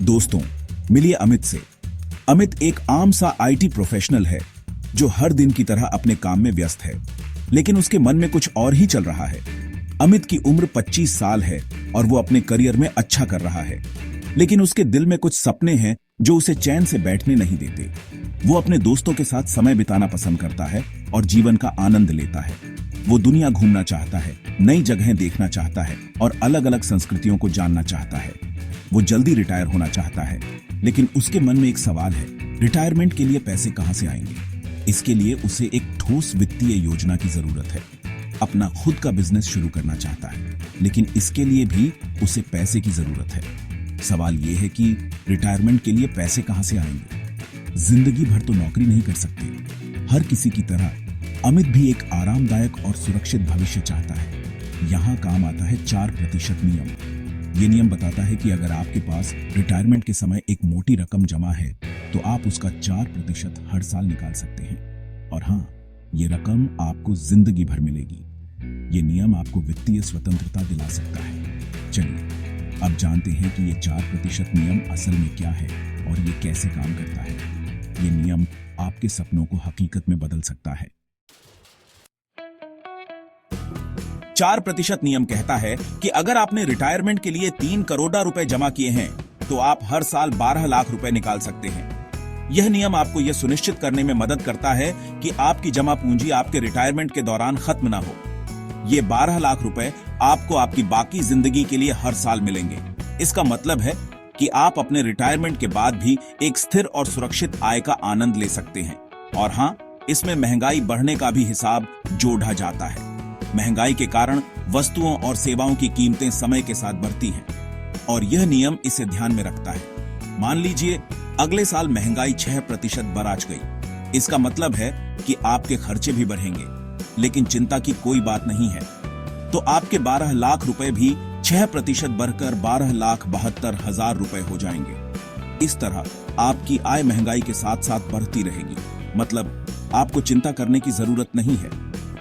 दोस्तों, मिलिए अमित से। अमित एक आम सा आईटी प्रोफेशनल है जो हर दिन की तरह अपने काम में व्यस्त है, लेकिन उसके मन में कुछ और ही चल रहा है। अमित की उम्र 25 साल है और वो अपने करियर में अच्छा कर रहा है, लेकिन उसके दिल में कुछ सपने हैं जो उसे चैन से बैठने नहीं देते। वो अपने दोस्तों के साथ समय बिताना पसंद करता है और जीवन का आनंद लेता है। वो दुनिया घूमना चाहता है, नई जगहें देखना चाहता है और अलग अलग संस्कृतियों को जानना चाहता है। वो जल्दी रिटायर होना चाहता है, लेकिन उसके मन में एक सवाल है, रिटायरमेंट के लिए पैसे कहां से आएंगे? इसके लिए उसे एक ठोस वित्तीय योजना की जरूरत है। अपना खुद का बिजनेस शुरू करना चाहता है, लेकिन इसके लिए भी उसे पैसे की जरूरत है। सवाल यह है कि रिटायरमेंट के लिए पैसे कहां से आएंगे? जिंदगी भर तो नौकरी नहीं कर सकते। हर किसी की तरह अमित भी एक आरामदायक और सुरक्षित भविष्य चाहता है। यहाँ काम आता है 4% नियम। ये नियम बताता है कि अगर आपके पास रिटायरमेंट के समय एक मोटी रकम जमा है, तो आप उसका 4% हर साल निकाल सकते हैं। और हाँ, ये रकम आपको जिंदगी भर मिलेगी। ये नियम आपको वित्तीय स्वतंत्रता दिला सकता है। चलिए अब जानते हैं कि ये 4% नियम असल में क्या है और ये कैसे काम करता है। ये नियम आपके सपनों को हकीकत में बदल सकता है। 4% नियम कहता है कि अगर आपने रिटायरमेंट के लिए 3 करोड़ रुपए जमा किए हैं, तो आप हर साल 12 लाख रुपए निकाल सकते हैं। यह नियम आपको यह सुनिश्चित करने में मदद करता है कि आपकी जमा पूंजी आपके रिटायरमेंट के दौरान खत्म ना हो। ये 12 लाख रुपए आपको आपकी बाकी जिंदगी के लिए हर साल मिलेंगे। इसका मतलब है कि आप अपने रिटायरमेंट के बाद भी एक स्थिर और सुरक्षित आय का आनंद ले सकते हैं। और हाँ, इसमें महंगाई बढ़ने का भी हिसाब जोड़ा जाता है। महंगाई के कारण वस्तुओं और सेवाओं की कीमतें समय के साथ बढ़ती हैं और यह नियम इसे ध्यान में रखता है। मान लीजिए अगले साल महंगाई 6% बढ़ गई। इसका मतलब है कि आपके खर्चे भी बढ़ेंगे, लेकिन चिंता की कोई बात नहीं है। तो आपके 12 लाख रुपए भी 6% बढ़कर 12,72,000 रुपए हो जाएंगे। इस तरह आपकी आय महंगाई के साथ साथ बढ़ती रहेगी। मतलब आपको चिंता करने की जरूरत नहीं है।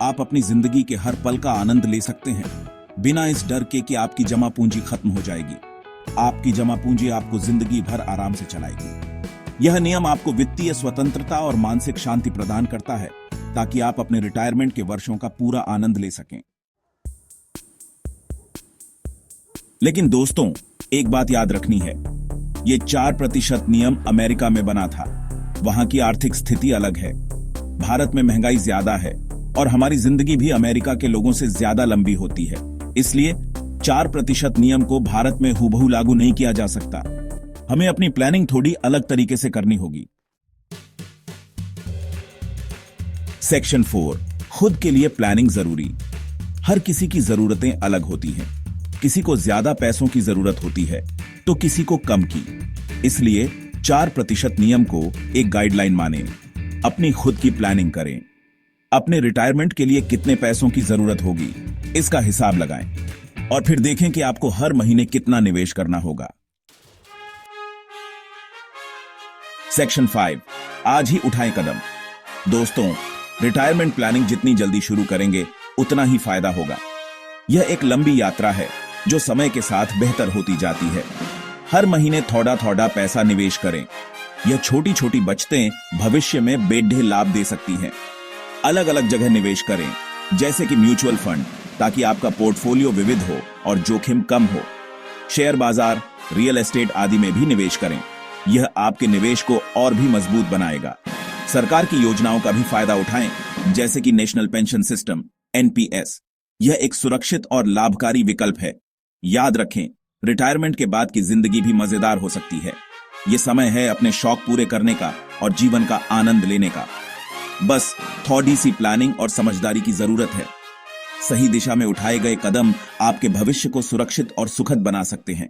आप अपनी जिंदगी के हर पल का आनंद ले सकते हैं, बिना इस डर के कि आपकी जमा पूंजी खत्म हो जाएगी। आपकी जमा पूंजी आपको जिंदगी भर आराम से चलाएगी। यह नियम आपको वित्तीय स्वतंत्रता और मानसिक शांति प्रदान करता है, ताकि आप अपने रिटायरमेंट के वर्षों का पूरा आनंद ले सकें। लेकिन दोस्तों, एक बात याद रखनी है, यह 4% नियम अमेरिका में बना था। वहां की आर्थिक स्थिति अलग है। भारत में महंगाई ज्यादा है और हमारी जिंदगी भी अमेरिका के लोगों से ज्यादा लंबी होती है। इसलिए 4% नियम को भारत में हूबहू लागू नहीं किया जा सकता। हमें अपनी प्लानिंग थोड़ी अलग तरीके से करनी होगी। सेक्शन 4, खुद के लिए प्लानिंग जरूरी। हर किसी की जरूरतें अलग होती हैं। किसी को ज्यादा पैसों की जरूरत होती है तो किसी को कम की। इसलिए 4% नियम को एक गाइडलाइन माने। अपनी खुद की प्लानिंग करें। अपने रिटायरमेंट के लिए कितने पैसों की जरूरत होगी, इसका हिसाब लगाएं और फिर देखें कि आपको हर महीने कितना निवेश करना होगा। सेक्शन 5, आज ही उठाएं कदम। दोस्तों, रिटायरमेंट प्लानिंग जितनी जल्दी शुरू करेंगे, उतना ही फायदा होगा। यह एक लंबी यात्रा है जो समय के साथ बेहतर होती जाती है। हर महीने थोड़ा थोड़ा पैसा निवेश करें। यह छोटी छोटी बचतें भविष्य में बेढे लाभ दे सकती हैं। अलग अलग जगह निवेश करें, जैसे कि म्यूचुअल फंड, ताकि आपका पोर्टफोलियो विविध हो और जोखिम कम हो। शेयर बाजार, रियल एस्टेट आदि में भी निवेश करें। यह आपके निवेश को और भी मजबूत बनाएगा। सरकार की योजनाओं का भी फायदा उठाएं, जैसे कि नेशनल पेंशन सिस्टम NPS। यह एक सुरक्षित और लाभकारी विकल्प है। याद रखें, रिटायरमेंट के बाद की जिंदगी भी मजेदार हो सकती है। यह समय है अपने शौक पूरे करने का और जीवन का आनंद लेने का। बस थोड़ी सी प्लानिंग और समझदारी की जरूरत है। सही दिशा में उठाए गए कदम आपके भविष्य को सुरक्षित और सुखद बना सकते हैं।